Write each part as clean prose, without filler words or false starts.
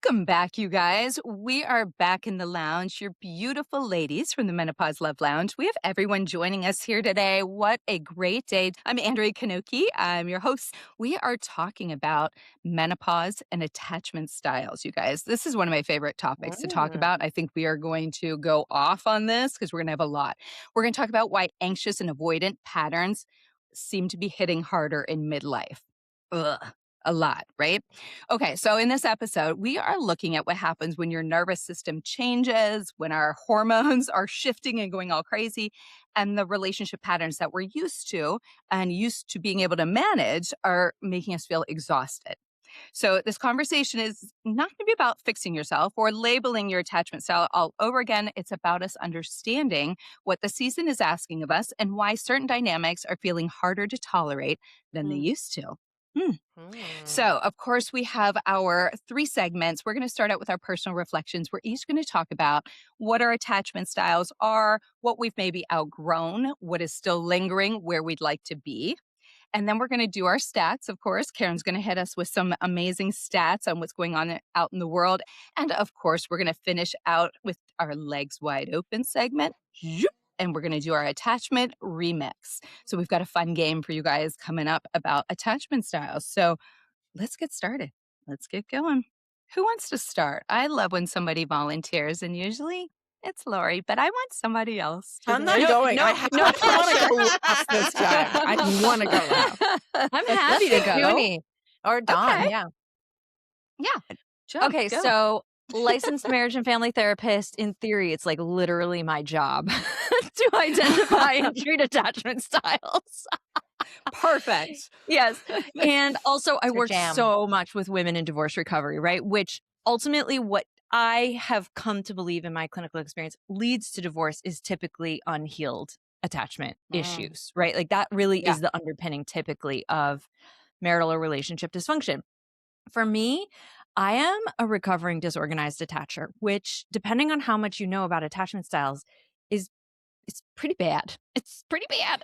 Welcome back, you guys. We are back in the lounge, your beautiful ladies from the Menopause Love Lounge. We have everyone joining us here today. What a great day. I'm Andrea Kanuki. I'm your host. We are talking about menopause and attachment styles, you guys. This is one of my favorite topics to talk Mm. about. I think we are going to go off on this because we're going to have a lot. We're going to talk about why anxious and avoidant patterns seem to be hitting harder in midlife. Ugh. A lot, right? Okay, so in this episode, we are looking at what happens when your nervous system changes, when our hormones are shifting and going all crazy, and the relationship patterns that we're used to and used to being able to manage are making us feel exhausted. So, this conversation is not going to be about fixing yourself or labeling your attachment style all over again. It's about us understanding what the season is asking of us and why certain dynamics are feeling harder to tolerate than they Mm. used to. Hmm. Mm. So, of course, we have our three segments. We're going to start out with our personal reflections. We're each going to talk about what our attachment styles are, what we've maybe outgrown, what is still lingering, where we'd like to be. And then we're going to do our stats, of course. Karen's going to hit us with some amazing stats on what's going on out in the world. And of course, we're going to finish out with our legs wide open segment. Zoop. And we're going to do our attachment remix. So we've got a fun game for you guys coming up about attachment styles. So let's get started. Let's get going. Who wants to start? I love when somebody volunteers, and usually it's Lori, but I want somebody else I'm today. not going. No, I no want to go last this time. pressure. I want to go last. I'm Let's happy to do go. Junie or Dawn. Okay. Yeah. Yeah. Jump. Okay, Go. so licensed marriage and family therapist, in theory, it's like literally my job to identify and treat attachment styles. Perfect. Yes. And also, I It's your work jam. so much with women in divorce recovery, right? Which ultimately, what I have come to believe in my clinical experience leads to divorce is typically unhealed attachment issues, right? Like that really Yeah. is the underpinning typically of marital or relationship dysfunction. For me, I am a recovering disorganized attacher, which, depending on how much you know about attachment styles, is it's pretty bad. It's pretty bad.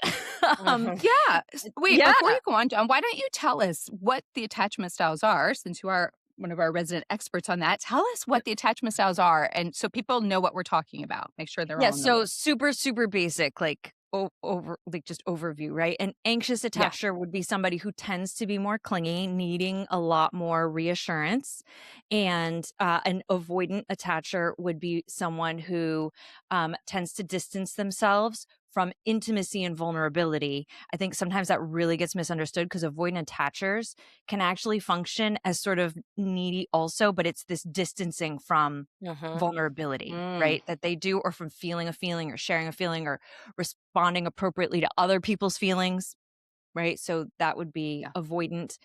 Yeah. Wait, yeah. before you go on, John, why don't you tell us what the attachment styles are since you are one of our resident experts on that? Tell us what the attachment styles are and so people know what we're talking about. Make sure they're Yeah, all in the so loop. super basic, like over like just overview, right? An anxious Yeah. attacher would be somebody who tends to be more clingy, needing a lot more reassurance, and an avoidant attacher would be someone who tends to distance themselves from intimacy and vulnerability. I think sometimes that really gets misunderstood because avoidant attachers can actually function as sort of needy also, but it's this distancing from vulnerability, right? That they do, or from feeling a feeling or sharing a feeling or responding appropriately to other people's feelings, right? So that would be Yeah. avoidant.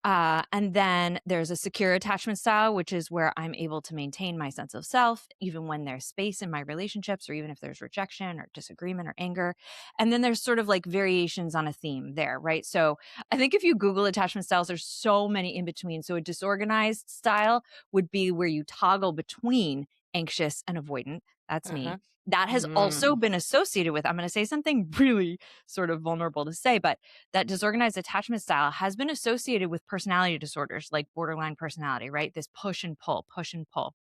And then there's a secure attachment style, which is where I'm able to maintain my sense of self, even when there's space in my relationships, or even if there's rejection or disagreement or anger. And then there's sort of like variations on a theme there, right? So I think if you Google attachment styles, there's so many in between. So a disorganized style would be where you toggle between anxious and avoidant. That's me. That has also been associated with, I'm going to say something really sort of vulnerable to say, but that disorganized attachment style has been associated with personality disorders like borderline personality, right? This push and pull, push and pull.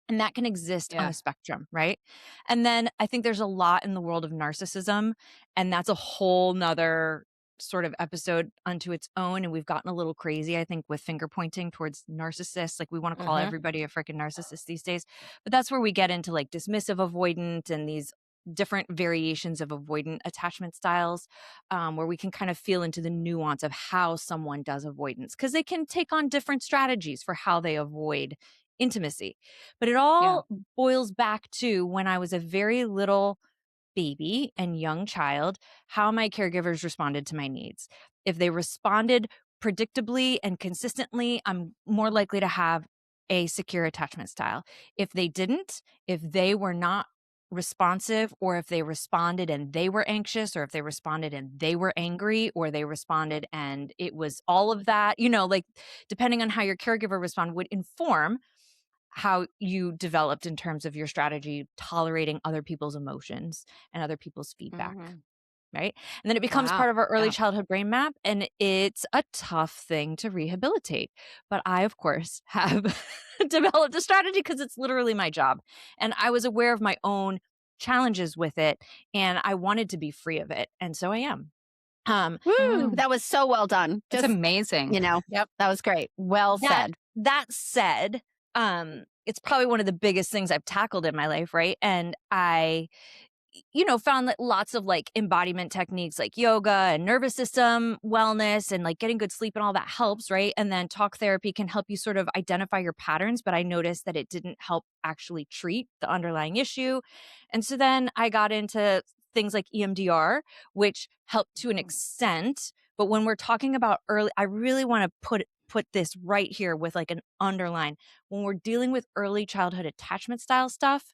And that can exist on Yeah. a spectrum, right? And then I think there's a lot in the world of narcissism, and that's a whole nother sort of episode unto its own. And we've gotten a little crazy, I think, with finger pointing towards narcissists. Like we want to call everybody a freaking narcissist these days. But that's where we get into like dismissive avoidant and these different variations of avoidant attachment styles, where we can kind of feel into the nuance of how someone does avoidance, because they can take on different strategies for how they avoid intimacy. But it all boils back to when I was a very little baby and young child, how my caregivers responded to my needs. If they responded predictably and consistently, I'm more likely to have a secure attachment style. If they didn't, if they were not responsive, or if they responded and they were anxious, or if they responded and they were angry, or they responded and it was all of that, like depending on how your caregiver responded would inform how you developed in terms of your strategy tolerating other people's emotions and other people's feedback. right? And then it becomes Wow. part of our early Yeah. childhood brain map, and it's a tough thing to rehabilitate. But I, of course, have developed a strategy because it's literally my job. And I was aware of my own challenges with it, and I wanted to be free of it. And so I am. Um, Woo! Mm, That was so well done. it's Just, amazing. Yep. that was great. Well that said. that said, it's probably one of the biggest things I've tackled in my life, right? And I found that lots of like embodiment techniques like yoga and nervous system wellness and like getting good sleep and all that helps, right? And then talk therapy can help you sort of identify your patterns, but I noticed that it didn't help actually treat the underlying issue. And so then I got into things like EMDR, which helped to an extent. But when we're talking about early, I really want to put this right here with like an underline. When we're dealing with early childhood attachment style stuff,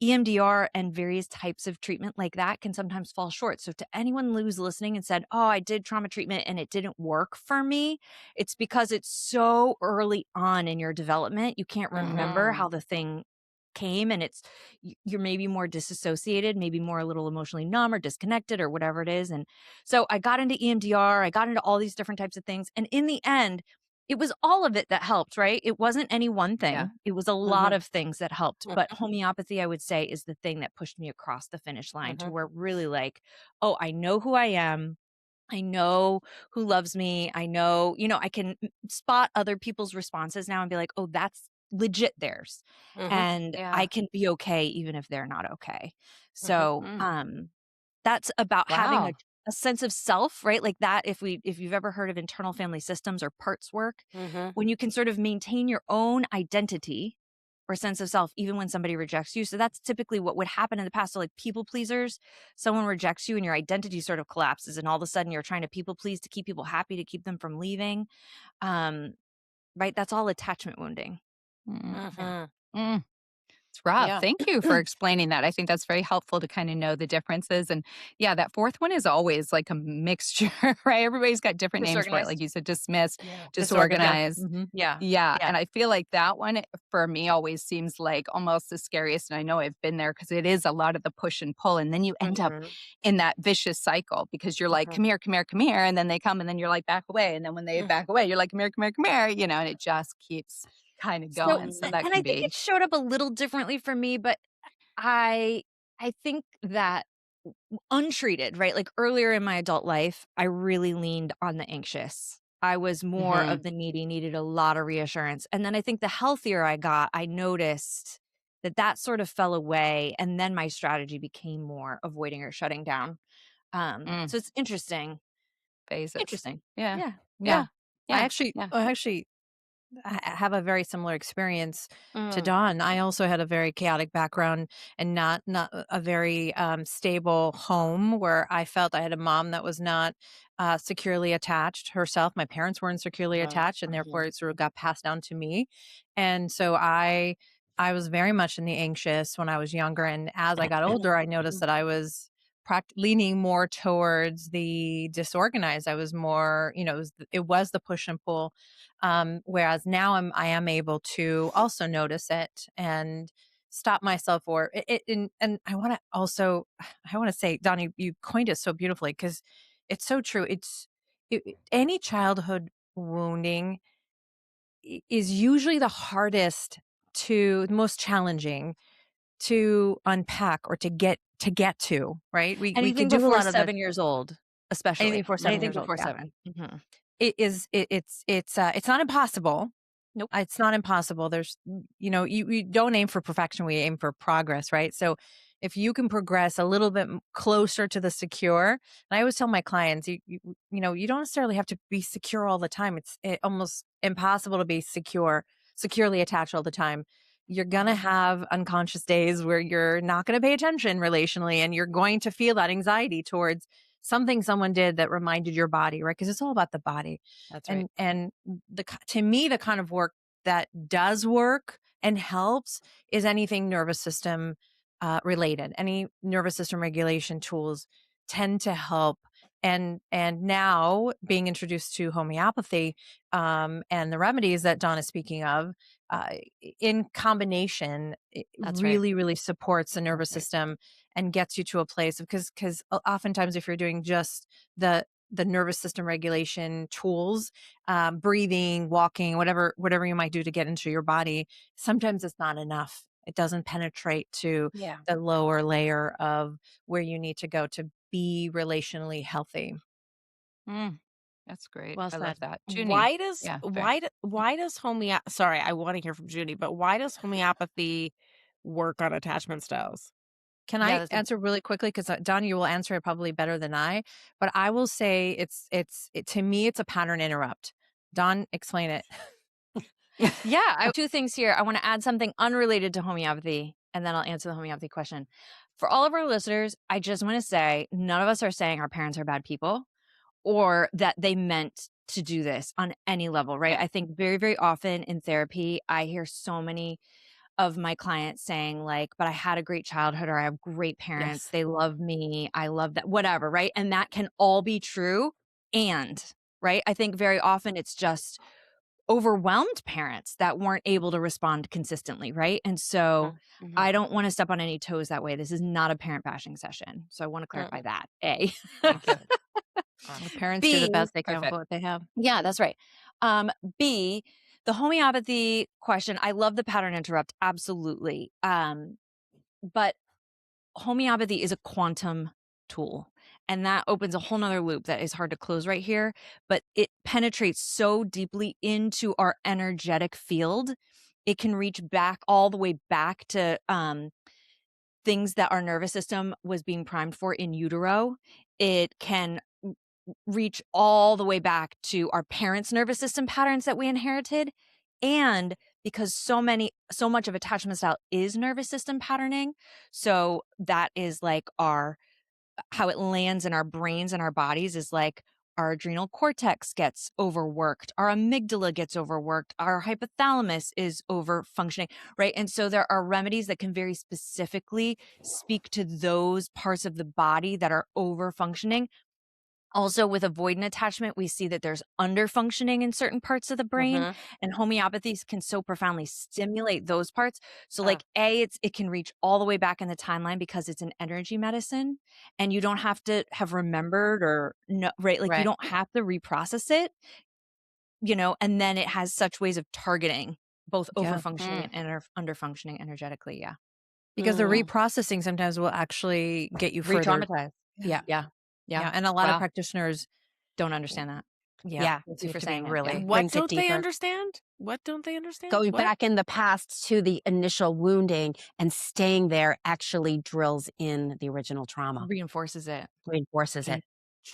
EMDR and various types of treatment like that can sometimes fall short. So to anyone who's listening and said, "Oh, I did trauma treatment and it didn't work for me," it's because it's so early on in your development. You can't remember how the thing came, and you're maybe more disassociated, maybe more a little emotionally numb or disconnected or whatever it is. And so I got into EMDR, I got into all these different types of things, and in the end, it was all of it that helped, right? It wasn't any one thing. Yeah. It was a lot of things that helped. But homeopathy, I would say, is the thing that pushed me across the finish line to where really like, oh, I know who I am. I know who loves me. I know, I can spot other people's responses now and be like, oh, that's legit theirs. And Yeah. I can be okay even if they're not okay. So, Mm. that's about having Wow. a sense of self, right? Like that, if you've ever heard of internal family systems or parts work, when you can sort of maintain your own identity or sense of self, even when somebody rejects you. So that's typically what would happen in the past. So like people pleasers, someone rejects you and your identity sort of collapses, and all of a sudden you're trying to people please to keep people happy, to keep them from leaving. Um, right? That's all attachment wounding. Mm. Mm. It's rough. Yeah. Thank you for explaining that. I think that's very helpful to kind of know the differences. And yeah, that fourth one is always like a mixture, right? Everybody's got different names for it. Like Disorganized. you said, dismissed, Yeah. disorganized. Yeah. Yeah. Yeah. And I feel like that one for me always seems like almost the scariest. And I know I've been there because it is a lot of the push and pull. And then you end up in that vicious cycle because you're like, come here, come here, come here. And then they come and then you're like, back away. And then when they back away, you're like, come here, come here, come here. And it just keeps kind of So, going. So and that I can think be. it showed up a little differently for me, but I I think that untreated, right? Like earlier in my adult life, I really leaned on the anxious. I was more of the needy, needed a lot of reassurance. And then I think the healthier I got, I noticed that sort of fell away. And then my strategy became more avoiding or shutting down. Mm. So it's interesting. Phases. Interesting. Yeah. Yeah. Yeah. I Yeah. actually, Yeah. I actually have a very similar experience to Mm. Dawn. I also had a very chaotic background and not a very stable home where I felt I had a mom that was not securely attached herself. My parents weren't securely attached, and therefore it sort of got passed down to me. And so I was very much in the anxious when I was younger, and as I got older, I noticed that I was leaning more towards the disorganized. I was more, it was the push and pull. Whereas now I am able to also notice it and stop myself, or and I want to also, I want to say, Donnie, you coined it so beautifully because it's so true. Any childhood wounding is usually the hardest the most challenging to unpack or to get to, right? We Anything could do a before lot of the 7 years old, anything especially. for 7 Anything years old. before Yeah. 7. Mhm. It's not impossible. Nope. It's not impossible. There's, you don't aim for perfection. We aim for progress, right? So if you can progress a little bit closer to the secure, and I always tell my clients, you don't necessarily have to be secure all the time. It's almost impossible to be securely attached all the time. You're going to have unconscious days where you're not going to pay attention relationally, and you're going to feel that anxiety towards something someone did that reminded your body, right? Because it's all about the body. That's right. And to me, the kind of work that does work and helps is anything nervous system related. Any nervous system regulation tools tend to help. And now being introduced to homeopathy and the remedies that Dawn is speaking of, uh, in combination, it That's right. really supports the nervous That's right. system and gets you to a place of, because oftentimes if you're doing just the nervous system regulation tools, breathing, walking, whatever you might do to get into your body, sometimes it's not enough. It doesn't penetrate to Yeah. the lower layer of where you need to go to be relationally healthy. Mm, that's great. Well I love said. that. Junie. Why does Yeah. Sorry. why does sorry, I want to hear from Judy, but why does homeopathy work on attachment styles? Can Yeah, I that's a answer really quickly? Because Don, you will answer it probably better than I. But I will say to me, it's a pattern interrupt. Don, explain it. two things here. I want to add something unrelated to homeopathy, and then I'll answer the homeopathy question. For all of our listeners, I just want to say none of us are saying our parents are bad people or that they meant to do this on any level, right? Yeah. I think very, very often in therapy, I hear so many of my clients saying, like, but I had a great childhood, or I have great parents. Yes. They love me. I love that, whatever, right? And that can all be true. And, right? I think very often it's just overwhelmed parents that weren't able to respond consistently, right? And so Mhm. I don't want to step on any toes that way. This is not a parent bashing session. So I want to clarify that. A. Thank you. The parents do the B. best they can with Perfect. what they have. Yeah, that's right. B, the homeopathy question. I love the pattern interrupt. Absolutely. But homeopathy is a quantum tool. And that opens a whole nother loop that is hard to close right here. But it penetrates so deeply into our energetic field. It can reach back all the way back to things that our nervous system was being primed for in utero. It can reach all the way back to our parents' nervous system patterns that we inherited. And because so much of attachment style is nervous system patterning. So that is like how it lands in our brains and our bodies is like our adrenal cortex gets overworked, our amygdala gets overworked, our hypothalamus is over functioning, right? And so there are remedies that can very specifically speak to those parts of the body that are over functioning. Also, with avoidant attachment, we see that there's underfunctioning in certain parts of the brain, and homeopathies can so profoundly stimulate those parts. So, like, it can reach all the way back in the timeline because it's an energy medicine, and you don't have to have remembered or no, right? Like, you Right. don't have to reprocess it, and then it has such ways of targeting both Yeah. overfunctioning and underfunctioning energetically. Yeah, Because the reprocessing sometimes will actually get you further. re-traumatize. Yeah. Yeah, Yeah. And a lot of Wow. practitioners, don't understand that. yeah, Thank you you for have to be saying it. really Yeah. What brings it don't they deeper. understand? What don't they understand? Going What? back in the past to the initial wounding and staying there actually drills in the original trauma, Reinforces it. reinforces it.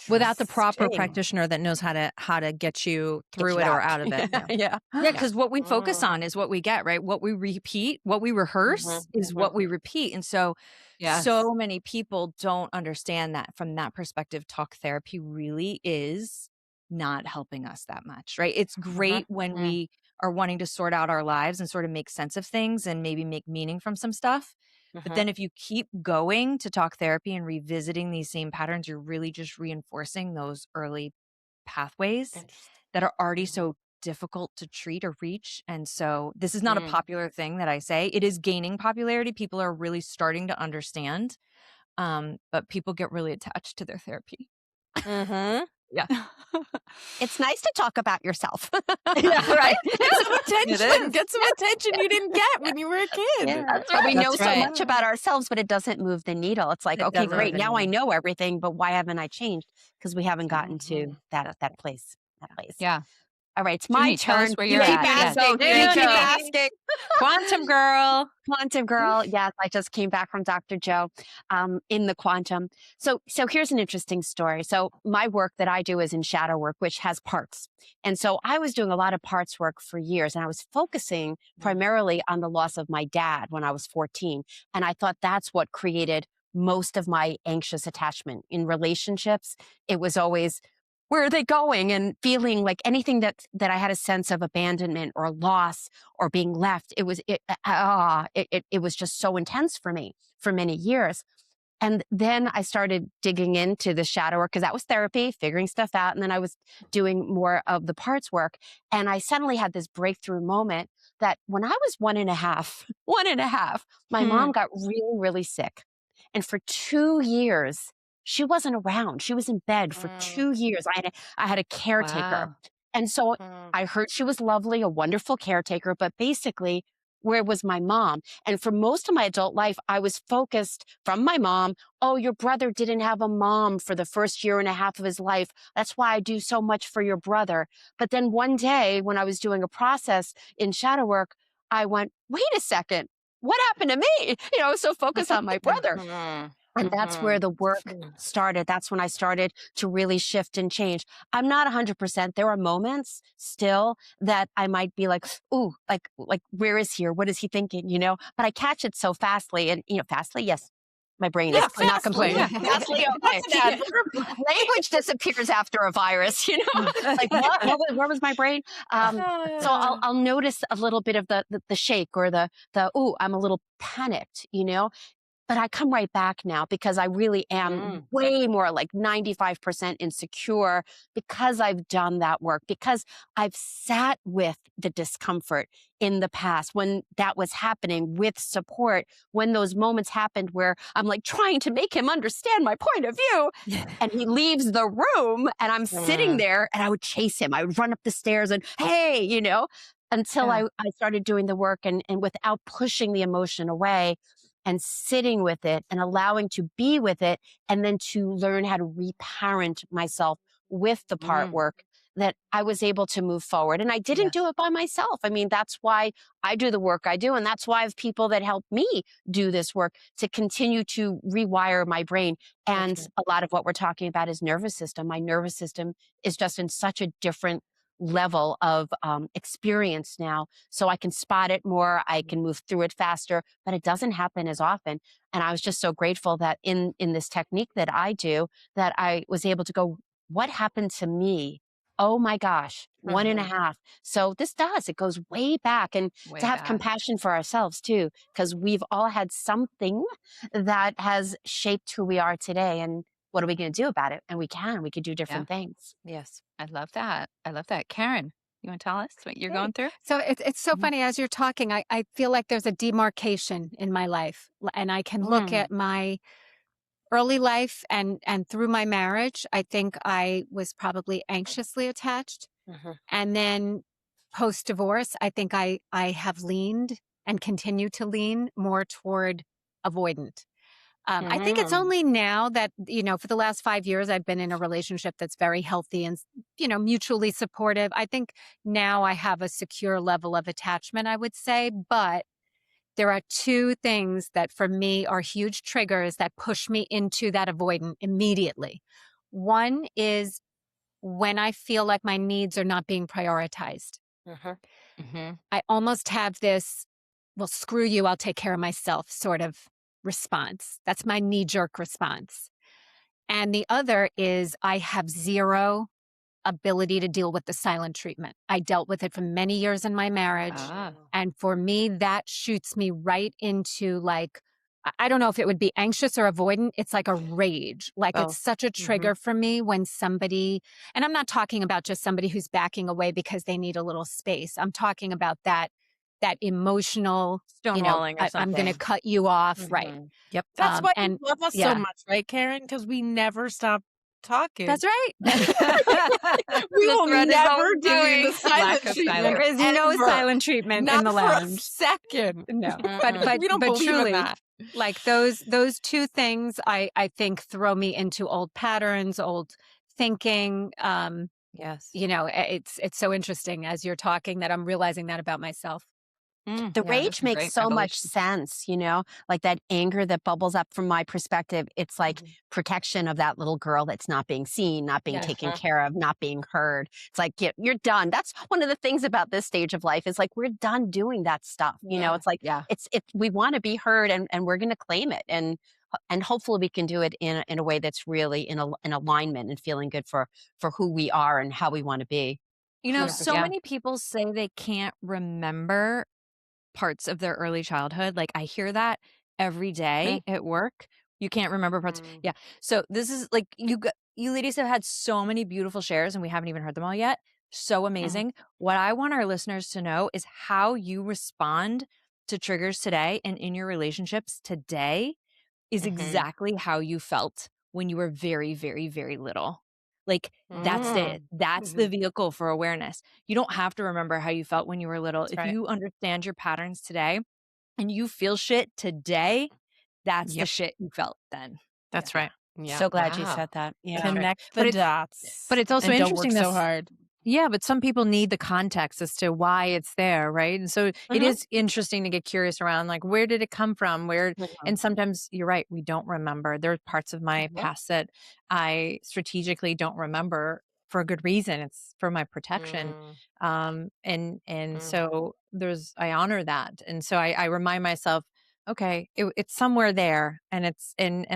without the proper Interesting. practitioner that knows how to get you Get through you it or out. out of it. Yeah. Yeah. Yeah, because what we focus on is what we get, right? What we repeat, what we rehearse is what we repeat. And so, Yes. so many people don't understand that from that perspective, talk therapy really is not helping us that much, right? It's great when we are wanting to sort out our lives and sort of make sense of things and maybe make meaning from some stuff. But then if you keep going to talk therapy and revisiting these same patterns, you're really just reinforcing those early pathways that are already so difficult to treat or reach. And so this is not a popular thing that I say. It is gaining popularity. People are really starting to understand. But people get really attached to their therapy. Yeah. It's nice to talk about yourself. Yeah, right? Get some attention. Get some attention you didn't get when you were a kid. Yeah. That's But we know That's so right. much about ourselves, but it doesn't move the needle. It's like, It okay, doesn't great. move the Now I needle. know everything, but why haven't I changed? Because we haven't gotten to that place. That place. Yeah. All right, it's my Junie, tell us turn. where You you're keep at. asking. Yeah. You keep Junie. asking. Quantum girl. Quantum girl. Yes, I just came back from Dr. Joe in the quantum. So here's an interesting story. So my work that I do is in shadow work, which has parts. And so I was doing a lot of parts work for years, and I was focusing primarily on the loss of my dad when I was 14. And I thought that's what created most of my anxious attachment in relationships. It was always, where are they going? And feeling like anything that I had a sense of abandonment or loss or being left, it was just so intense for me for many years. And then I started digging into the shadow work because that was therapy, figuring stuff out. And then I was doing more of the parts work. And I suddenly had this breakthrough moment that when I was 1.5, 1.5, my Hmm. mom got really, really sick. And for 2 years, she wasn't around. She was in bed for Mm, 2 years. I had a caretaker. Wow. And so mm, I heard she was lovely, a wonderful caretaker, but basically, where was my mom? And for most of my adult life, I was focused from my mom. Oh, your brother didn't have a mom for the first year and a half of his life. That's why I do so much for your brother. But then one day, when I was doing a process in shadow work, I went, wait a second, what happened to me? I was so focused on my brother. mhm, And that's where mhm. the work started. That's when I started to really shift and change. I'm not 100%. There are moments still that I might be like, ooh, like, where is he or what is he thinking, But I catch it so fastly and, fastly, yes. My brain Yeah, is not fastly. complaining. Yeah. Fastly, okay. That's an adverb. Language disappears after a virus, like what? Where was my brain? So I'll notice a little bit of the shake or the ooh, I'm a little panicked, but I come right back now because I really am Mm, way more like 95% insecure because I've done that work, because I've sat with the discomfort in the past when that was happening with support, when those moments happened where I'm like trying to make him understand my point of view. And he leaves the room and I'm sitting mm, there and I would chase him. I would run up the stairs and, hey, until Yeah. I started doing the work and without pushing the emotion away and sitting with it and allowing to be with it and then to learn how to reparent myself with the part mm. work that I was able to move forward. And I didn't do Yes. it by myself. I mean, that's why I do the work I do. And that's why I have people that help me do this work to continue to rewire my brain. And Mhm. a lot of what we're talking about is nervous system. My nervous system is just in such a different level of experience now. So I can spot it more. I can move through it faster, but it doesn't happen as often. And I was just so grateful that in this technique that I do, that I was able to go, what happened to me? Oh my gosh, one and a Mhm. half. So this does, it goes way back, and to Way have back. compassion for ourselves too, because we've all had something that has shaped who we are today. And what are we going to do about it? And we could do Yeah. different things. Yes. I love that. I love that. Karen, you want to tell us what you're Hey. going through? So it's so Mhm. funny as you're talking, I feel like there's a demarcation in my life. And I can look Mm, at my early life and through my marriage. I think I was probably anxiously attached. mhm, And then post divorce, I think I have leaned and continue to lean more toward avoidant. I think it's mm, only now that, for the last 5 years, I've been in a relationship that's very healthy and, mutually supportive. I think now I have a secure level of attachment, I would say. But there are two things that for me are huge triggers that push me into that avoidant immediately. One is when I feel like my needs are not being prioritized. mhm, Mhm. I almost have this, well, screw you, I'll take care of myself sort of response. That's my knee jerk response. And the other is I have zero ability to deal with the silent treatment. I dealt with it for many years in my marriage. Ah. mm, And for me, that shoots me right into like, I don't know if it would be anxious or avoidant. It's like a rage. Like it's both. such a Mhm. trigger for me when somebody, and I'm not talking about just somebody who's backing away because they need a little space. I'm talking about that emotional, Stonewalling or I'm going to something. cut you off. Right. Mhm. Yep. That's why you And love us so yeah, much, right, Karen? Because we never stop talking. that's right. We The will thread is never always give you the going. silent Lack of treatment There silence. is no ever. silent treatment in Not the for a lounge. second. No. But Mm-mm. but We don't but believe in truly, that. like those two things I think throw me into old patterns, old thinking. Yes. It's so interesting as you're talking that I'm realizing that about myself. The Yeah, rage that's a makes great so much revelation. sense, like that anger that bubbles up from my perspective. It's like Mhm. protection of that little girl that's not being seen, not being Yes. taken Uh-huh. care of, not being heard. It's like, you're done. That's one of the things about this stage of life is like, we're done doing that stuff. Yeah. It's like, Yeah. we want to be heard and we're going to claim it. And hopefully we can do it in a way that's really in alignment and feeling good for who we are and how we want to be. So 100%. many people say they can't remember parts of their early childhood. Like I hear that every Yeah. day at work You can't remember parts. Yeah. So this is like you ladies have had so many beautiful shares and we haven't even heard them all yet. So amazing. What I want our listeners to know is how you respond to triggers today and in your relationships today is exactly how you felt when you were very, very, very little. Like that's it. That's the vehicle for awareness. You don't have to remember how you felt when you were little. That's If right. you understand your patterns today and you feel shit today, that's the Yep. shit you felt then. That's Yeah. right. Yeah. So glad you Wow. said that. That's Yeah. right. Connect the But it's dots. also and don't work interesting so that hard. yeah, but some people need the context as to why it's there, right? And so it is interesting to get curious around like where did it come from? Where and sometimes you're right, we don't remember. There are parts of my past that I strategically don't remember for a good reason. It's for my protection. And so I honor that. And so I remind myself, okay, it's somewhere there and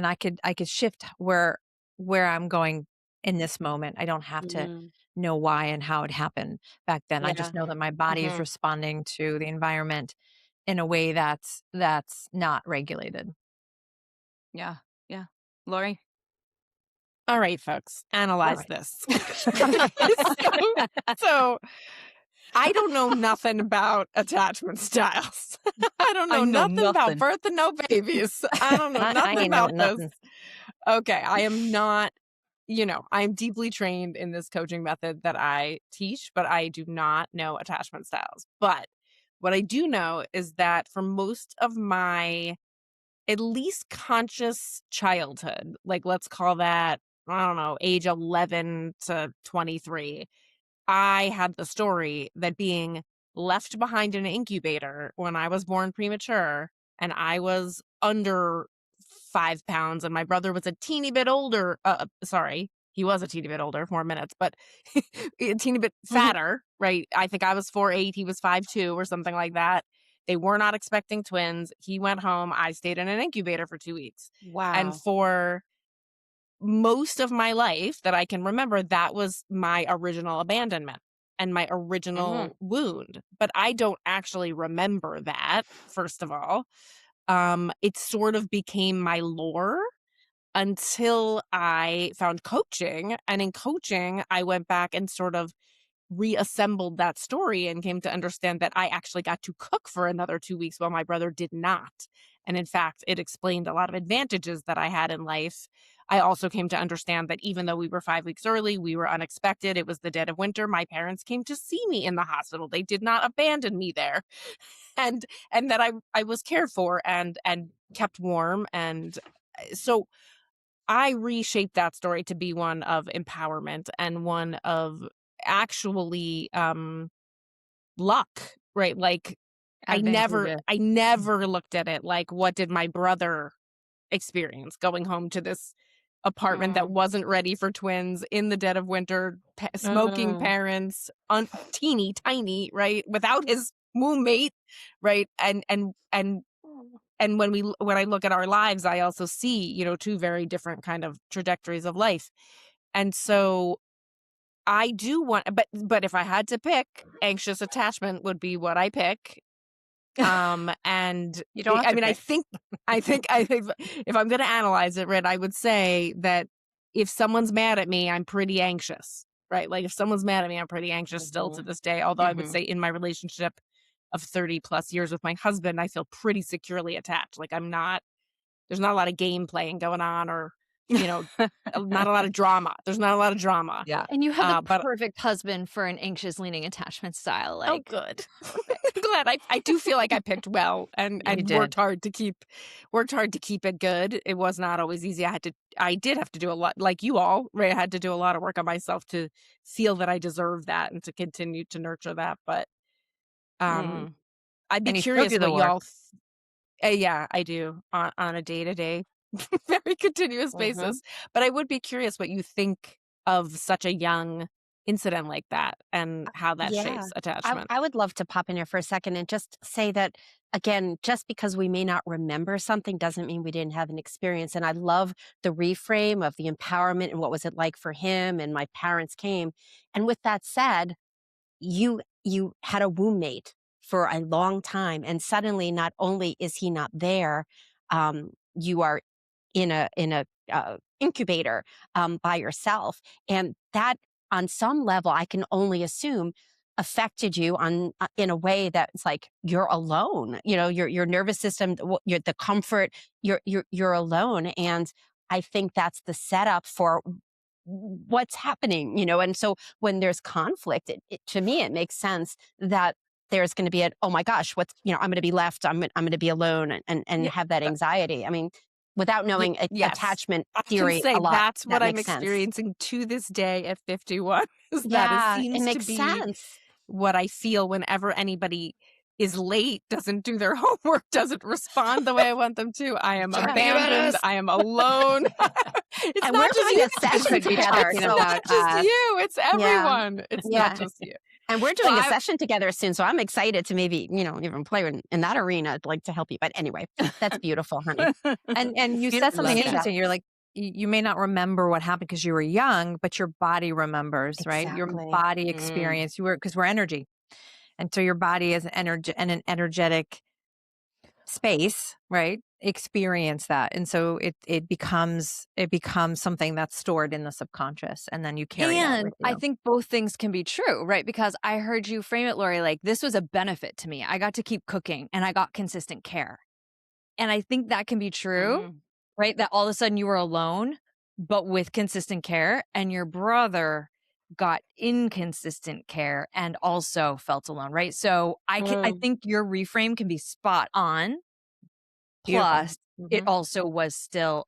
I could shift where I'm going in this moment. I don't have to Mhm. know why and how it happened back then. I Yeah. just know that my body is responding to the environment in a way that's not regulated. Yeah. Yeah. Lori? All right, folks, analyze right. this. so I don't know nothing about attachment styles. I don't I know know nothing about nothing. birth and no babies. I don't know I nothing ain't about knowing this. nothing. Okay, I am not, I'm deeply trained in this coaching method that I teach, but I do not know attachment styles. But what I do know is that for most of my at least conscious childhood, like let's call that, I don't know, age 11 to 23, I had the story that being left behind in an incubator when I was born premature and I was under 5 pounds and my brother was a teeny bit older. Sorry, he was a teeny bit older, 4 minutes, but a teeny bit fatter, right? I think I was 4'8", he was 5'2", or something like that. They were not expecting twins. He went home. I stayed in an incubator for 2 weeks. And Wow. for most of my life that I can remember, that was my original abandonment and my original wound. But I don't actually remember that, first of all. It sort of became my lore until I found coaching. And in coaching, I went back and sort of reassembled that story and came to understand that I actually got to cook for another 2 weeks while my brother did not. And in fact, it explained a lot of advantages that I had in life. I also came to understand that even though we were 5 weeks early, we were unexpected. It was the dead of winter. My parents came to see me in the hospital. They did not abandon me there. And that I was cared for and kept warm. And so I reshaped that story to be one of empowerment and one of actually luck, right? Like Advantageous. I never looked at it like what did my brother experience going home to this apartment that wasn't ready for twins in the dead of winter, smoking parents, teeny tiny, right? Without his womb mate, right? And when I look at our lives, I also see, two very different kind of trajectories of life. And so I do want, but if I had to pick, anxious attachment would be what I pick. And You don't have to I pick. think if I'm going to analyze it, right, I would say that if someone's mad at me, I'm pretty anxious, right? Like if someone's mad at me, I'm pretty anxious still to this day. Although I would say in my relationship of 30 plus years with my husband, I feel pretty securely attached. Like there's not a lot of game playing going on or, not a lot of drama. There's not a lot of drama. Yeah. And you have the But perfect husband for an anxious leaning attachment style. oh, Like, good. Glad I do feel like I picked well and You worked did. hard to keep it good. It was not always easy. I did have to do a lot, like you all, right? I had to do a lot of work on myself to feel that I deserve that and to continue to nurture that. But I'd be And you still curious do the what work. y'all. Yeah, I do on a day to day, very continuous basis. But I would be curious what you think of such a young incident like that and how that Yeah. shapes attachment. I would love to pop in here for a second and just say that, again, just because we may not remember something doesn't mean we didn't have an experience. And I love the reframe of the empowerment and what was it like for him and my parents came. And with that said, you had a womb mate for a long time. And suddenly, not only is he not there, you are in a incubator by yourself, and that on some level I can only assume affected you on in a way that's like you're alone. Your nervous system, the comfort, you're alone, and I think that's the setup for what's happening. And so when there's conflict, to me it makes sense that there's going to be oh my gosh, I'm going to be left, I'm going to be alone, and Yeah. have that anxiety. I mean, without knowing Yes. attachment I can theory say a lot, that's what that I'm makes sense. experiencing to this day at 51. Is that it Yeah, it seems to makes be sense. what I feel whenever anybody is late, doesn't do their homework, doesn't respond the way I want them to. I am Talking about abandoned. us. I am alone. It's And not we're just doing you. a session could be together, talking It's so about not just us. you. It's yeah, everyone. It's not yeah. just you. And we're doing a Well, session together soon, so I'm excited to maybe, even play in that arena. I'd like to help you. But anyway, that's beautiful, honey. And you said Beautiful to something see that. interesting. You're like, you may not remember what happened because you were young, but your body remembers, right? Your Exactly. body experience. Because we're energy. And so your body is an energetic space, right? Experience that. And so it becomes something that's stored in the subconscious, and then you carry that And with I you. think both things can be true, right? Because I heard you frame it, Lori, like this was a benefit to me. I got to keep cooking and I got consistent care. And I think that can be true, right? That all of a sudden you were alone, but with consistent care, and your brother got inconsistent care and also felt alone, right? So I think your reframe can be spot on. Beautiful. Plus, it also was still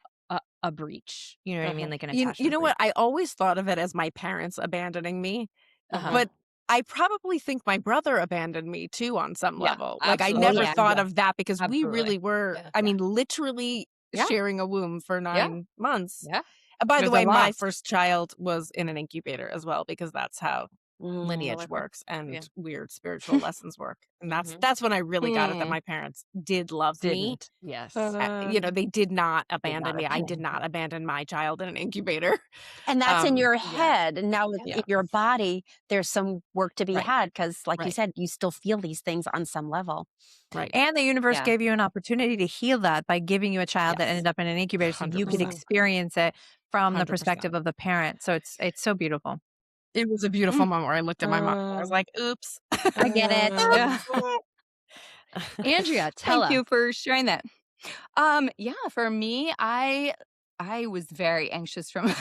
a breach. You know what I mean? Like an attachment. You know what? breach. I always thought of it as my parents abandoning me, Uh-huh. but I probably think my brother abandoned me too on some Yeah, level. Like I absolutely. never Yeah. thought of that because we Absolutely. really were, Yeah. I mean, literally Yeah. sharing a womb for 9 months. Yeah. By the There's a way, my lot. first child was in an incubator as well because that's how lineage Like, works and yeah. weird spiritual lessons work. And that's when I really got it that my parents did love me. Didn't. Yes. They did not abandon not me. I abandon did not abandon my child in an incubator. And that's in your Yeah. head. And now Yeah. in your body, there's some work to be Right. had because, like you Right. said, you still feel these things on some level. Right. And the universe Yeah. gave you an opportunity to heal that by giving you a child that Yes. ended up in an incubator, so you could 100%. experience it from the 100%. perspective of the parent. So it's so beautiful. It was a beautiful moment where I looked at my mom and I was like, oops. I get it. Yeah. Andrea, tell Thank us. you for sharing that. Yeah, for me, I was very anxious from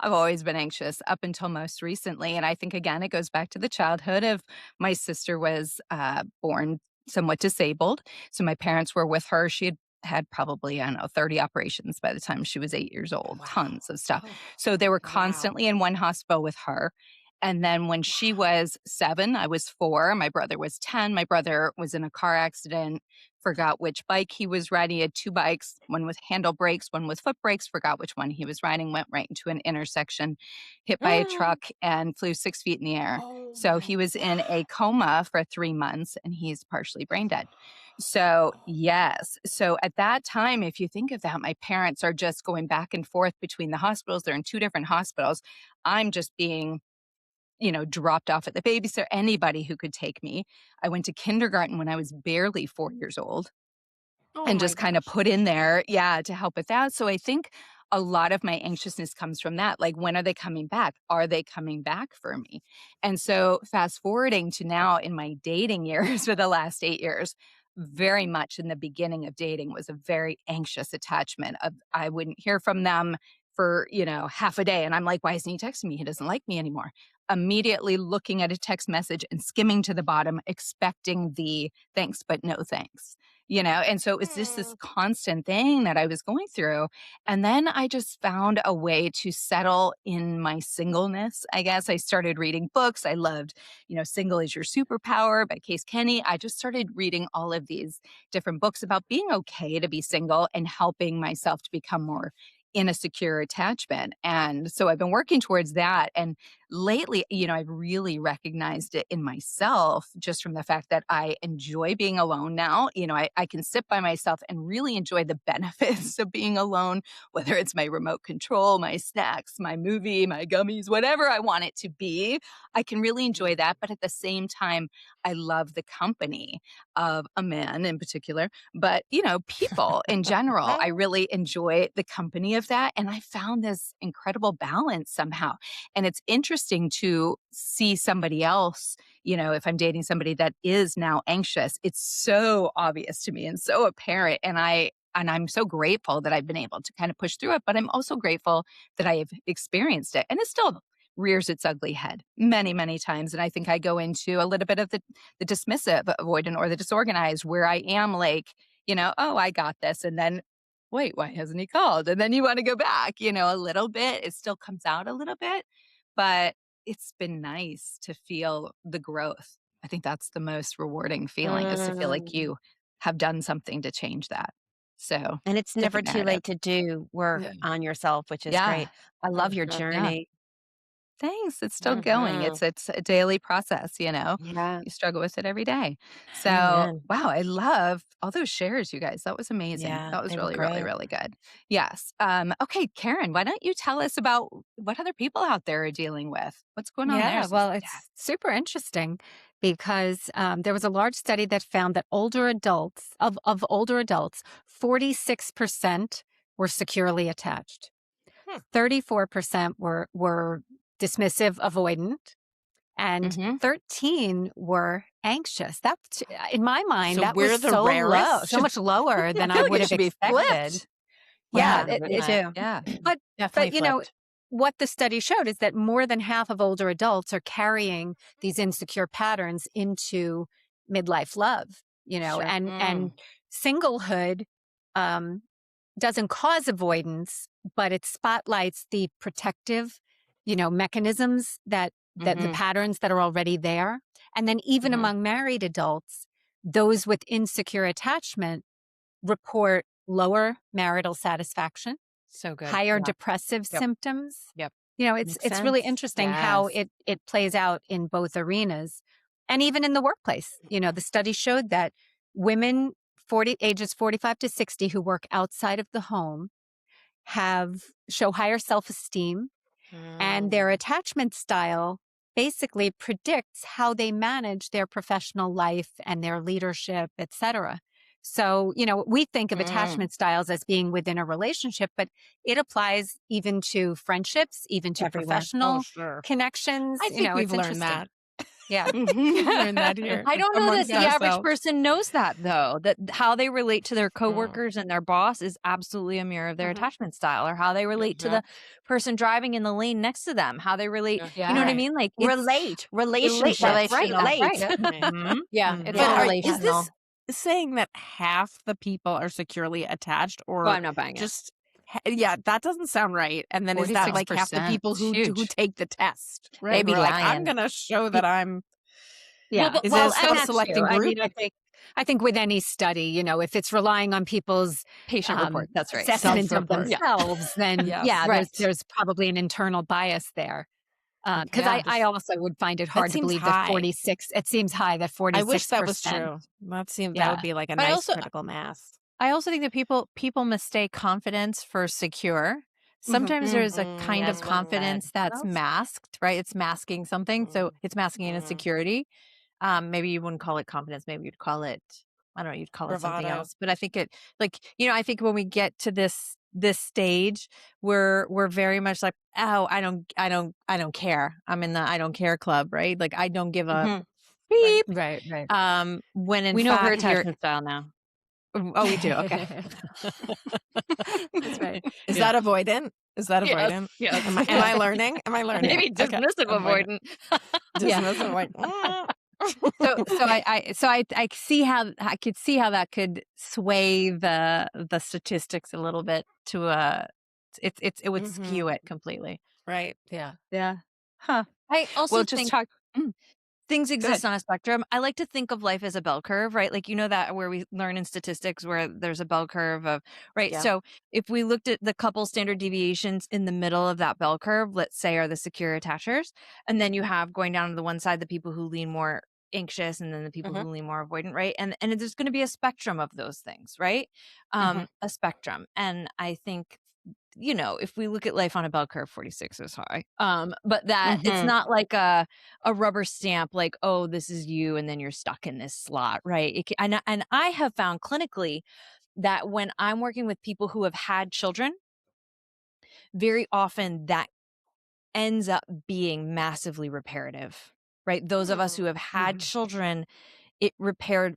I've always been anxious up until most recently. And I think again it goes back to the childhood of my sister was born somewhat disabled. So my parents were with her. She had probably, I don't know, 30 operations by the time she was 8 years old, tons of stuff. So they were constantly in one hospital with her. And then when she was 7, I was 4. My brother was 10. My brother was in a car accident, forgot which bike he was riding. He had 2 bikes, one with handle brakes, one with foot brakes, forgot which one he was riding, went right into an intersection, hit by a truck, and flew 6 feet in the air. So he was in a coma for 3 months, and he's partially brain dead. So, yes. So at that time, if you think of that, my parents are just going back and forth between the hospitals. They're in 2 different hospitals. I'm just being dropped off at the babysitter, anybody who could take me. I went to kindergarten when I was barely 4 years old and just kind of put in there, to help with that. So I think a lot of my anxiousness comes from that. Like, when are they coming back? Are they coming back for me? And so fast forwarding to now in my dating years for the last 8 years, very much in the beginning of dating was a very anxious attachment of I wouldn't hear from them for, half a day. And I'm like, why isn't he texting me? He doesn't like me anymore. Immediately looking at a text message and skimming to the bottom, expecting the thanks, but no thanks. And so it was just this constant thing that I was going through. And then I just found a way to settle in my singleness. I guess I started reading books. I loved, Single is Your Superpower by Case Kenny. I just started reading all of these different books about being okay to be single and helping myself to become more in a secure attachment. And so I've been working towards that. And lately, I've really recognized it in myself just from the fact that I enjoy being alone now. I can sit by myself and really enjoy the benefits of being alone, whether it's my remote control, my snacks, my movie, my gummies, whatever I want it to be. I can really enjoy that. But at the same time, I love the company of a man in particular, but people in general. I really enjoy the company of that. And I found this incredible balance somehow. And it's interesting to see somebody else, if I'm dating somebody that is now anxious, it's so obvious to me and so apparent. And I'm so grateful that I've been able to kind of push through it, but I'm also grateful that I have experienced it. And it still rears its ugly head many, many times. And I think I go into a little bit of the dismissive avoidant or the disorganized, where I am like, oh, I got this. And then, wait, why hasn't he called? And then you want to go back, a little bit. It still comes out a little bit, but it's been nice to feel the growth. I think that's the most rewarding feeling, is to feel like you have done something to change that. So, And it's never different too narrative. late to do work Yeah. on yourself, which is Yeah. great. I love your sure. journey. Thanks. It's still going. It's a daily process, Yeah. You struggle with it every day. So, Amen. wow, I love all those shares, you guys. That was amazing. Yeah, That was they were really, really, great. really good. Yes. Okay, Karen, why don't you tell us about what other people out there are dealing with? What's going on there? Yeah, well, it's super interesting because there was a large study that found that of older adults, 46% were securely attached. 34% were dismissive avoidant, and Mhm. 13 were anxious. That, in my mind, So that we're was the so low, rarest? so much lower than I I feel like would it have should be expected. flipped. Yeah, Yeah, me too. Yeah. but Definitely but flipped. what the study showed is that more than half of older adults are carrying these insecure patterns into midlife love, Sure. and singlehood um, doesn't cause avoidance, but it spotlights the protective, mechanisms that the Mhm. patterns that are already there. And then even Mhm. among married adults, those with insecure attachment report lower marital satisfaction, So good. higher Yeah. depressive Yep. symptoms. Yep. It's Makes really sense. interesting how it plays out in both arenas, and even in the workplace. The study showed that women ages 45 to 60 who work outside of the home show higher self-esteem, and their attachment style basically predicts how they manage their professional life and their leadership, etc. So, we think of attachment styles as being within a relationship, but it applies even to friendships, even to Everywhere. Oh, professional sure. connections. I think we've It's learned interesting. that. Yeah. We've learned that here I don't know that amongst the average ourselves. person knows that, though, that how they relate to their coworkers and their boss is absolutely a mirror of their attachment style, or how they relate to the person driving in the lane next to them, how they relate. Yeah. You know what I Right. mean? Like it's Relate. Relationship. that's right. Relate. That's right. Mhm. Yeah, Mhm. it's But all is relational. this saying that half the people are securely attached, Well, or I'm not buying it. just yeah, that doesn't sound right. And then is that like half the 46%. people It's who huge. take the test, They right? be We're like, I'm lying. gonna show that I'm. Yeah. Well, but, Is well, it a and that's self-selecting I group? mean, I think with any study, if it's relying on people's patient report. That's right. assessment of Self-report. themselves, then Yes. yeah, Right. there's probably an internal bias there. Because Yeah. I also would find it hard to seems believe that high. 46. It seems high that 46%. I wish that was true. That Yeah. would be like a But I nice also critical mass. I also think that people mistake confidence for secure. Sometimes there's a kind of That's well said. confidence that's masked, right? It's masking something. So it's masking an insecurity. Maybe you wouldn't call it confidence. Maybe you'd call it, I don't know, you'd call it something Bravado. else. But I think I think when we get to this stage, we're very much like, oh, I don't care. I'm in the I don't care club, right? Like I don't give a beep. Right. When in We know her fact you're attachment style now. oh, we do. Okay. That's right. Is that avoidant? Is that Yes, avoidant? yes. Am I learning? Am I learning? Maybe Okay. dismissive avoidant. Dismissive avoidant. So I see how I could see how that could sway the statistics a little bit to it would skew it completely. Right. Yeah. Yeah. Huh. I also Well, just think talk. things exist Good. on a spectrum. I like to think of life as a bell curve, right? Like, that where we learn in statistics where there's a bell curve of, right? Yeah. So if we looked at the couple standard deviations in the middle of that bell curve, let's say are the secure attachers. And then you have going down to the one side, the people who lean more anxious, and then the people who lean more avoidant, right? And there's going to be a spectrum of those things, right? A spectrum. And I think, if we look at life on a bell curve, 46 is high. But that it's not like a rubber stamp, like, oh, this is you, and then you're stuck in this slot, right? And I have found clinically that when I'm working with people who have had children, very often that ends up being massively reparative, right? Those of us who have had children, it repaired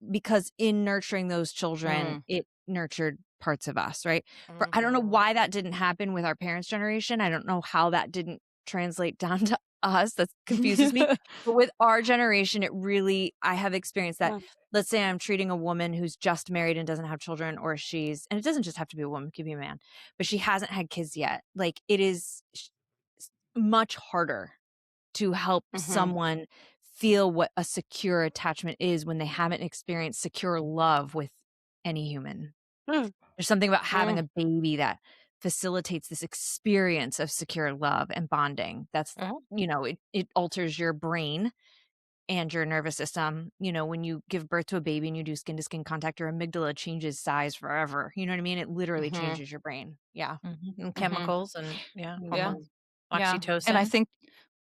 because in nurturing those children, it nurtured parts of us, right? I don't know why that didn't happen with our parents' generation. I don't know how that didn't translate down to us. That confuses me. But with our generation, I have experienced that. Let's say I'm treating a woman who's just married and doesn't have children, or and it doesn't just have to be a woman, it could be a man, but she hasn't had kids yet. Like, it is much harder to help someone feel what a secure attachment is when they haven't experienced secure love with any human. There's something about having a baby that facilitates this experience of secure love and bonding. That's, it alters your brain and your nervous system. When you give birth to a baby and you do skin to skin contact, your amygdala changes size forever. You know what I mean? It literally changes your brain. Yeah. And chemicals and hormones. Yeah. Oxytocin. And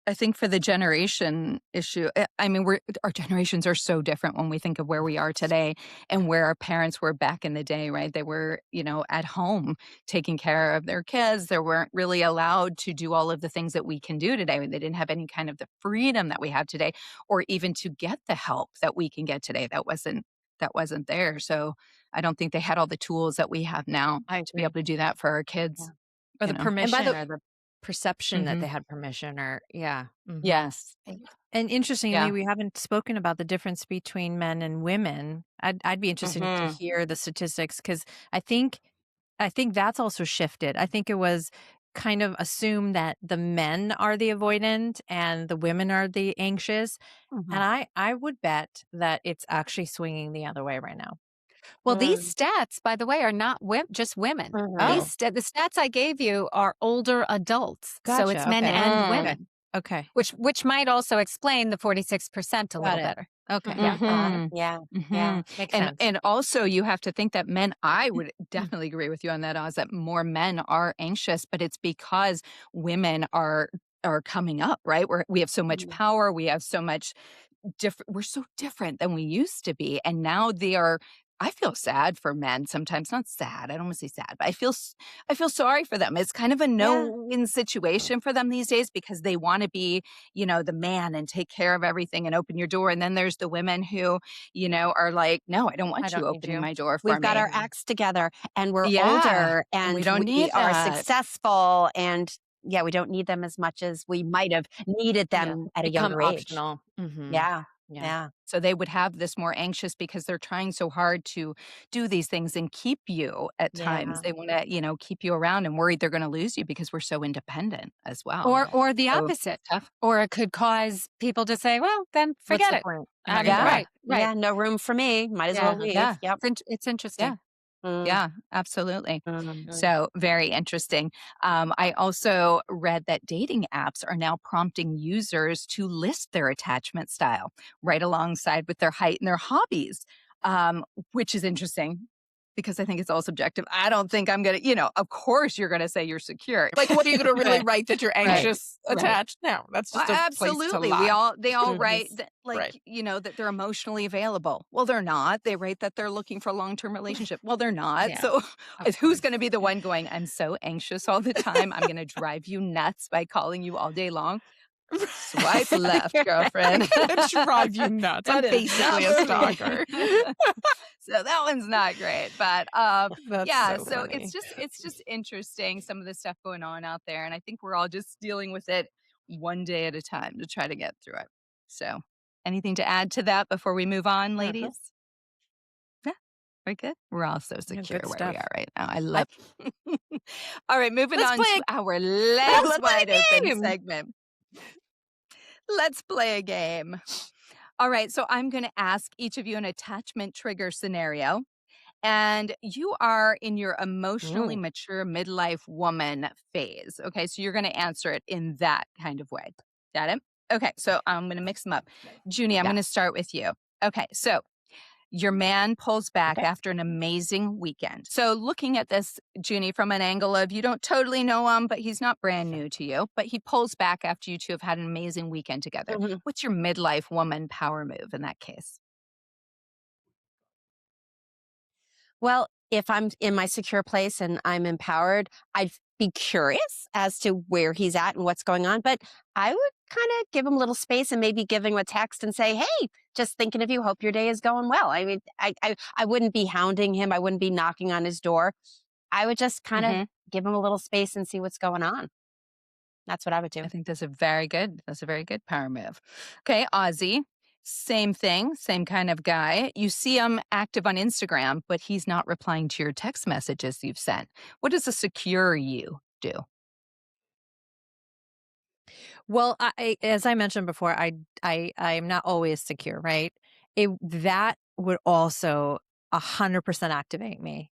I think for the generation issue, I mean, our generations are so different when we think of where we are today and where our parents were back in the day, right? They were, at home taking care of their kids. They weren't really allowed to do all of the things that we can do today. They didn't have any kind of the freedom that we have today, or even to get the help that we can get today. That wasn't there. So I don't think they had all the tools that we have now to be able to do that for our kids. Or the permission, the- or the perception that they had permission, or Yes. And interestingly, we haven't spoken about the difference between men and women. I'd be interested to hear the statistics, because I think that's also shifted. I think it was kind of assumed that the men are the avoidant and the women are the anxious. And I would bet that it's actually swinging the other way right now. Well, these stats, by the way, are not just women. The stats I gave you are older adults. So it's Gotcha, men okay. and women, Okay. which might also explain the 46% a little better. Okay. Yeah. Makes sense. And also you have to think that men, I would definitely agree with you on that, Oz, that more men are anxious, but it's because women are coming up, right? We have so much power. We have so much we're so different than we used to be. And now I feel sad for men sometimes. Not sad. I don't want to say sad, but I feel sorry for them. It's kind of a no-win situation for them these days, because they want to be, the man and take care of everything and open your door. And then there's the women who, are like, no, I don't want you opening my door for me. We've got our acts together, and we're Yeah. older, and we don't need are that. successful, and we don't need them as much as we might have needed them at a younger age. Optional. Yeah. So they would have this more anxious because they're trying so hard to do these things and keep you at times. They want to, keep you around, and worried they're going to lose you because we're so independent as well. Or the opposite. Or it could cause people to say, well, then forget it. Right. Yeah, no room for me. Might as well leave. Yeah. Yep. It's interesting. Yeah, absolutely. So very interesting. I also read that dating apps are now prompting users to list their attachment style right alongside with their height and their hobbies, which is interesting, because I think it's all subjective. I don't think I'm going to, of course you're going to say you're secure. Like, what are you going to really write that you're anxious, attached? No, that's just a absolutely. place to lie. They all write that, that they're emotionally available. Well, they're not. They write that they're looking for a long-term relationship. Well, they're not. So who's going to be the one going, I'm so anxious all the time, I'm going to drive you nuts by calling you all day long? Swipe left, girlfriend. Drive you nuts. I'm basically a stalker. So that one's not great, but so funny. it's just interesting, some of the stuff going on out there, and I think we're all just dealing with it one day at a time to try to get through it. So, anything to add to that before we move on, ladies? Yeah, very good. We're all so secure where we are right now. I love. All right, moving on to our last wide open segment. Let's play a game. All right, so I'm going to ask each of you an attachment trigger scenario. And you are in your emotionally mature midlife woman phase. Okay, so you're going to answer it in that kind of way. Got it? Okay, so I'm going to mix them up. Junie, I'm going to start with you. Okay, so your man pulls back after an amazing weekend. So looking at this, Junie, from an angle of you don't totally know him, but he's not brand new to you, but he pulls back after you two have had an amazing weekend together. What's your midlife woman power move in that case? Well, if I'm in my secure place and I'm empowered, I'd be curious as to where he's at and what's going on. But I would kind of give him a little space and maybe give him a text and say, hey, just thinking of you. Hope your day is going well. I mean, I wouldn't be hounding him. I wouldn't be knocking on his door. I would just kind of give him a little space and see what's going on. That's what I would do. I think that's a very good power move. Okay, Ozzy, same thing, same kind of guy. You see him active on Instagram, but he's not replying to your text messages you've sent. What does a secure you do? Well, as I mentioned before, I'm not always secure, right? That would also 100% activate me.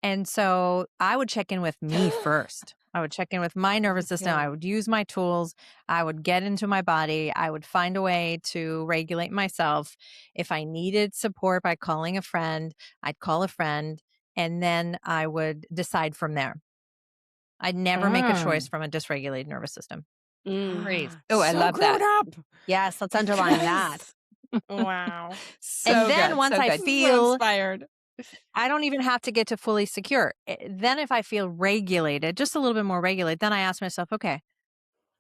And so I would check in with me first. I would check in with my nervous system. I would use my tools. I would get into my body. I would find a way to regulate myself. If I needed support by calling a friend, I'd call a friend. And then I would decide from there. I'd never make a choice from a dysregulated nervous system. Great. Oh, I So love that. grown up. Yes, let's underline that. Wow. And then once I feel inspired. I don't even have to get to fully secure. Then if I feel regulated, just a little bit more regulated, then I ask myself, okay,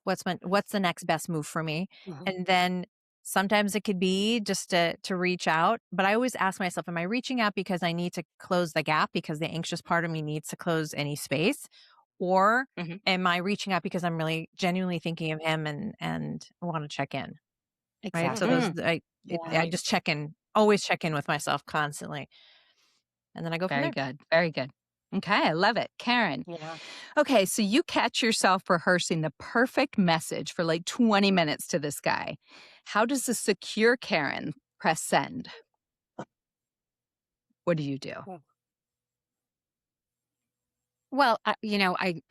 what's the next best move for me? And then sometimes it could be just to reach out. But I always ask myself, am I reaching out because I need to close the gap because the anxious part of me needs to close any space? Or am I reaching out because I'm really genuinely thinking of him and want to check in? Exactly. Right. So I just check in, always check in with myself constantly. And then I go from there. Very good. Very good. Okay, I love it. Karen. Yeah. Okay, so you catch yourself rehearsing the perfect message for like 20 minutes to this guy. How does the secure Karen press send? What do you do? Well, I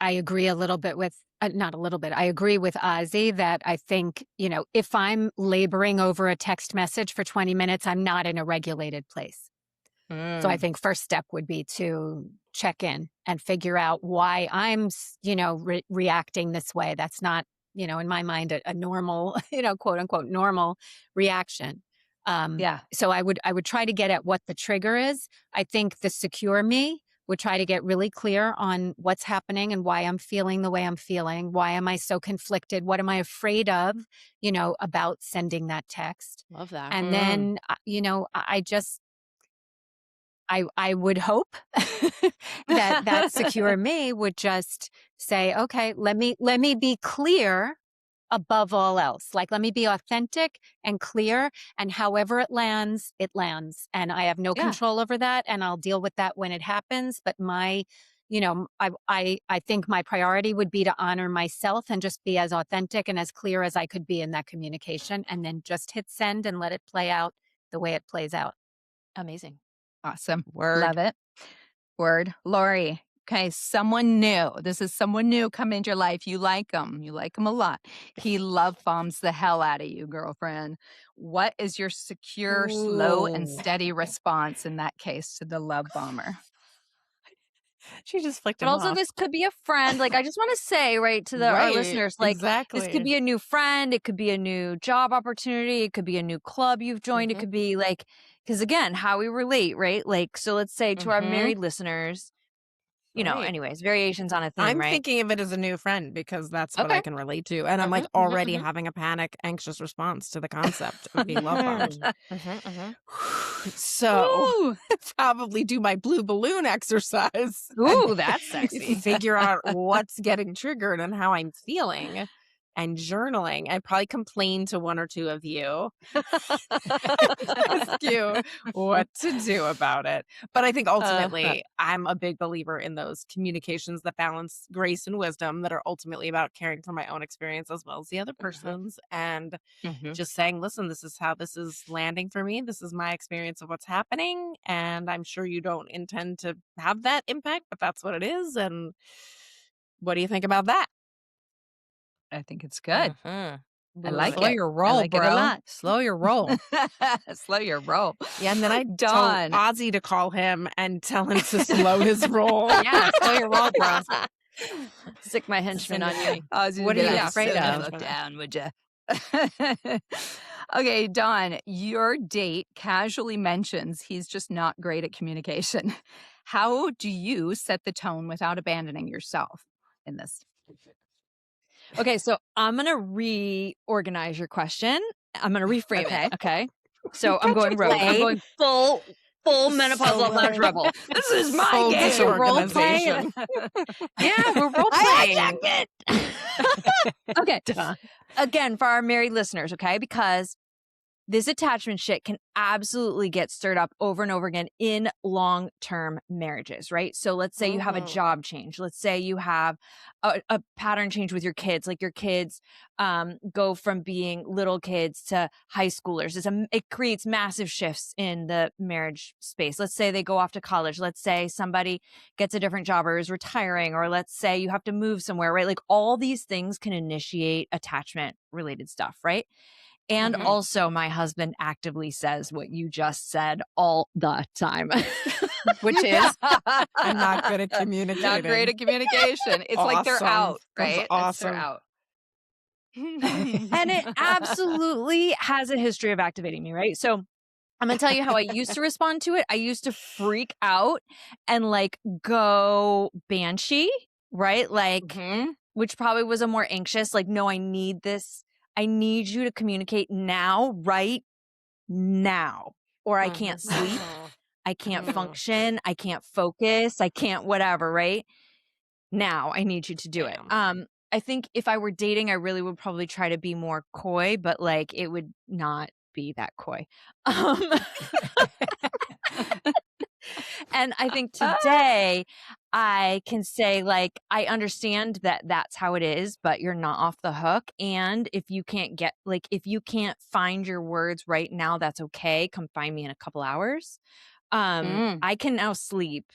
agree a little bit with, not a little bit, I agree with Ozzy that I think, if I'm laboring over a text message for 20 minutes, I'm not in a regulated place. So I think first step would be to check in and figure out why I'm, reacting this way. That's not, in my mind, a normal, quote unquote, normal reaction. So I would try to get at what the trigger is. I think the secure me would try to get really clear on what's happening and why I'm feeling the way I'm feeling. Why am I so conflicted? What am I afraid of, about sending that text? Love that. And then, I would hope that secure me would just say, okay, let me be clear above all else. Like, let me be authentic and clear, and however it lands, and I have no control over that, and I'll deal with that when it happens. But I think my priority would be to honor myself and just be as authentic and as clear as I could be in that communication, and then just hit send and let it play out the way it plays out. Amazing. Awesome. Word. Love it. Word. Lori. Okay, someone new. This is someone new come into your life. You like him. You like him a lot. He love bombs the hell out of you, girlfriend. What is your secure, slow, and steady response in that case to the love bomber? She just flicked But him also, off. this could be a friend. Like, I just want to say, right, to our listeners, like, exactly. this could be a new friend. It could be a new job opportunity. It could be a new club you've joined. It could be like, because again, how we relate, right? Like, so let's say to our married listeners, anyways, variations on a theme, I'm right? thinking of it as a new friend because that's what I can relate to. And I'm like already having a panic, anxious response to the concept of being love bombed. So probably do my blue balloon exercise. Ooh, that's sexy. Figure out what's getting triggered and how I'm feeling. and journaling. I probably complained to one or two of you, ask you what to do about it. But I think ultimately, I'm a big believer in those communications that balance grace and wisdom that are ultimately about caring for my own experience as well as the other person's. And just saying, listen, this is how this is landing for me. This is my experience of what's happening. And I'm sure you don't intend to have that impact, but that's what it is. And what do you think about that? I think it's good. I like Slow it. your I roll, like it a bro. lot. Slow your roll. Slow your roll. Yeah, and then I Dawn. told Ozzy to call him and tell him to slow his roll. Yeah, slow your roll, bro. Stick my henchman on you. What are you afraid "Slow the of?" fuck down, would you? Okay, Dawn, your date casually mentions he's just not great at communication. How do you set the tone without abandoning yourself in this? Okay, so I'm going to reorganize your question. I'm going to reframe it. Okay. So I'm going rogue. I'm going full Menopause Love Lounge rebel. This is my Full game. disorganization. Yeah, we're role playing. Okay. Again, for our married listeners, okay? Because this attachment shit can absolutely get stirred up over and over again in long-term marriages, right? So let's say you have a job change. Let's say you have a pattern change with your kids. Like your kids go from being little kids to high schoolers. It creates massive shifts in the marriage space. Let's say they go off to college. Let's say somebody gets a different job or is retiring, or let's say you have to move somewhere, right? Like all these things can initiate attachment-related stuff, right? And also, my husband actively says what you just said all the time, which is, I'm not good at communicating. Not great at communication. It's like they're Awesome. out, That's right? awesome. They're out. and it absolutely has a history of activating me, right? So I'm going to tell you how I used to respond to it. I used to freak out and like go banshee, right? Like, which probably was a more anxious, like, no, I need this. I need you to communicate now, right now, or I can't sleep. I can't function. I can't focus. I can't whatever, right? Now I need you to do it. I think if I were dating, I really would probably try to be more coy, but like it would not be that coy. And I think today I can say, like, I understand that that's how it is, but you're not off the hook. And if you can't if you can't find your words right now, that's okay. Come find me in a couple hours. I can now sleep,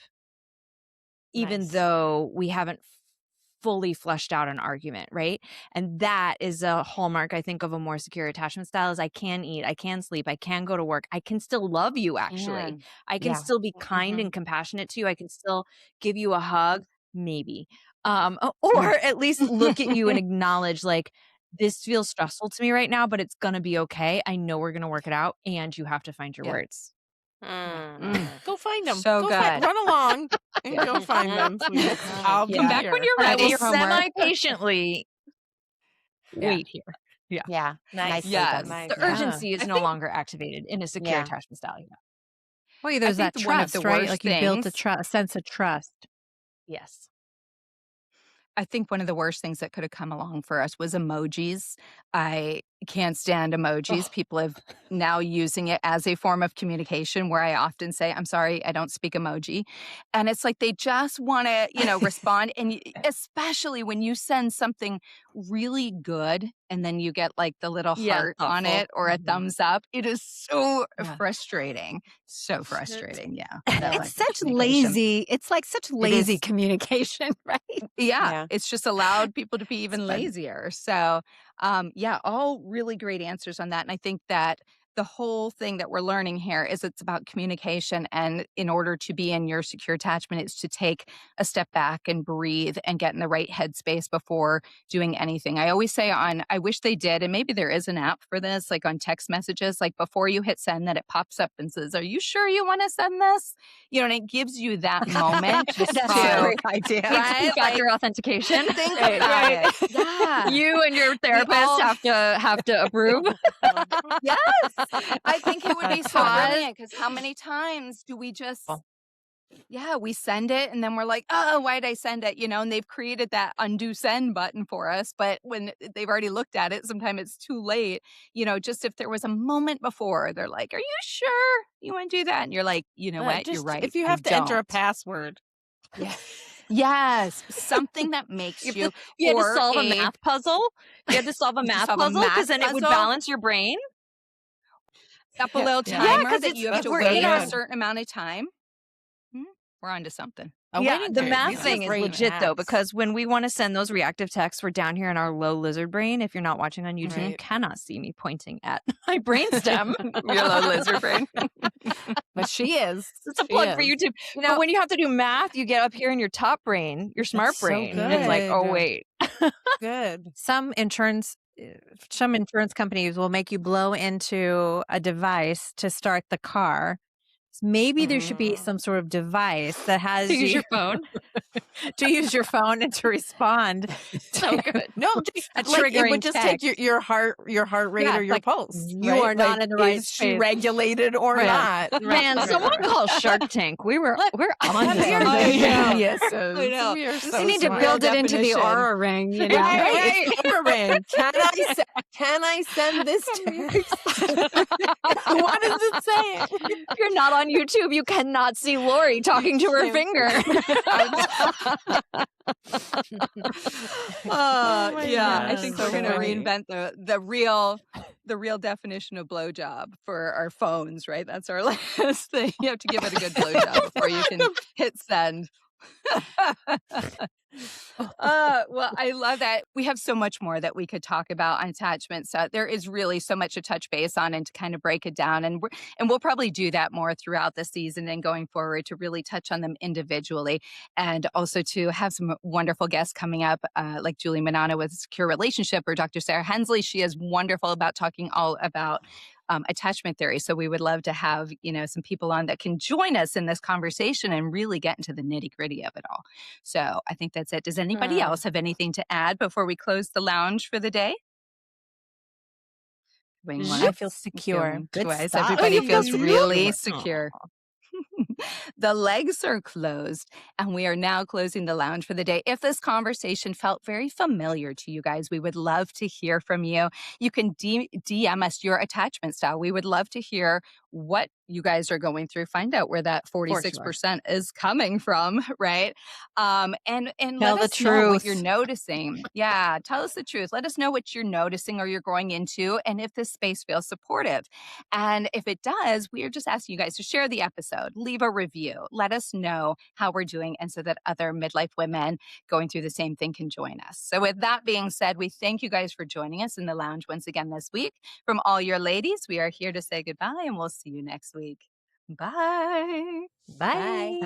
even though we haven't fully fleshed out an argument, right? And that is a hallmark, I think, of a more secure attachment style is I can eat, I can sleep, I can go to work. I can still love you, actually. I can still be kind and compassionate to you. I can still give you a hug, maybe. Or at least look at you and acknowledge, like, this feels stressful to me right now, but it's going to be okay. I know we're going to work it out, and you have to find your words. Go find them. So good. Run along and go find them. Please. I'll Come back when you're ready. Semi-patiently wait here. Yeah. Nice. Yes. The urgency is no longer activated in a secure attachment style. Well, there's that one of trust, the right? worst Like you built things- a sense of trust. Yes. I think one of the worst things that could have come along for us was emojis. I can't stand emojis. People have now using it as a form of communication where I often say, I'm sorry, I don't speak emoji. And it's like they just want to, respond. And especially when you send something really good and then you get like the little heart on it or a thumbs up. It is so frustrating. So frustrating. Yeah. It's such lazy. It's like such lazy communication, right? Yeah. It's just allowed people to be even lazier. So, all really great answers on that. And I think that the whole thing that we're learning here is it's about communication. And in order to be in your secure attachment, it's to take a step back and breathe and get in the right headspace before doing anything. I always say I wish they did, and maybe there is an app for this, like on text messages, like before you hit send, that it pops up and says, are you sure you want to send this? And it gives you that moment. That's a great idea. Right? Factor authentication. Think about it. Yeah. You and your therapist have to approve. Yes. I think it would be so brilliant because how many times do we just Yeah, we send it and then we're like, "Oh, why did I send it?" And they've created that undo send button for us, but when they've already looked at it, sometimes it's too late. Just if there was a moment before, they're like, "Are you sure you wanna do that?" And you're like, "You know what? You're Just right. if you I have to enter a don't." password. Yeah. Yes, something that makes If you you had to or solve a a math puzzle, you had to solve a to math solve a puzzle because math then it would puzzle, balance your brain. up a Yeah, little yeah. Yeah, timer because that it's you have to we're so in wait a our good. certain amount of time. Mhm, we're onto something. A Yeah, waiting the period. math These are thing is great legit though, hacks. because when we want to send those reactive texts, we're down here in our low lizard brain. If you're not watching on YouTube, you Right. cannot see me pointing at my brainstem. Your little lizard brain. But she is. It's a She plug for is. YouTube. But when you have to do math, you get up here in your top brain, your smart That's so brain. And it's like, oh, good. wait. Good. Some insurance companies will make you blow into a device to start the car. Maybe there should be some sort of device that has To use you your phone. to use your phone and to respond So to good. No, a like it would triggering just take text. your heart rate Yeah, or it's your like, pulse. you Right? are not Like, in the right is she space. regulated or Right. not? Man, Right. someone call Shark Tank. We're on to We are something. geniuses. I know. We are This so They need to smart. build it into the definition. aura ring, you know. Right. It's Oberman. Can I send this text? What is it saying? If you're not on YouTube, you cannot see Lori talking to her finger. my Yeah, I gosh, think so we're gonna funny. reinvent the real definition of blowjob for our phones, right? That's our last thing. You have to give it a good blowjob before you can hit send. Well, I love that. We have so much more that we could talk about on attachment. So there is really so much to touch base on and to kind of break it down. And we'll probably do that more throughout the season and going forward to really touch on them individually, and also to have some wonderful guests coming up, like Julie Manano with Secure Relationship, or Dr. Sarah Hensley. She is wonderful about talking all about attachment theory. So we would love to have, some people on that can join us in this conversation and really get into the nitty gritty of it all. So I think that's it. Does anybody else have anything to add before we close the lounge for the day? I feel secure. Good Twice. stuff. Everybody you feel feels really secure. secure. The legs are closed, and we are now closing the lounge for the day. If this conversation felt very familiar to you guys, we would love to hear from you. You can DM us your attachment style. We would love to hear what you guys are going through. Find out where that 46% is coming from, right? And Tell let the us know what truth. you're noticing. Yeah, tell us the truth. Let us know what you're noticing or you're going into, and if this space feels supportive. And if it does, we are just asking you guys to share the episode, leave a review, let us know how we're doing, and so that other midlife women going through the same thing can join us. So, with that being said, we thank you guys for joining us in the lounge once again this week. From all your ladies, we are here to say goodbye, and we'll see you next week. Bye. Bye.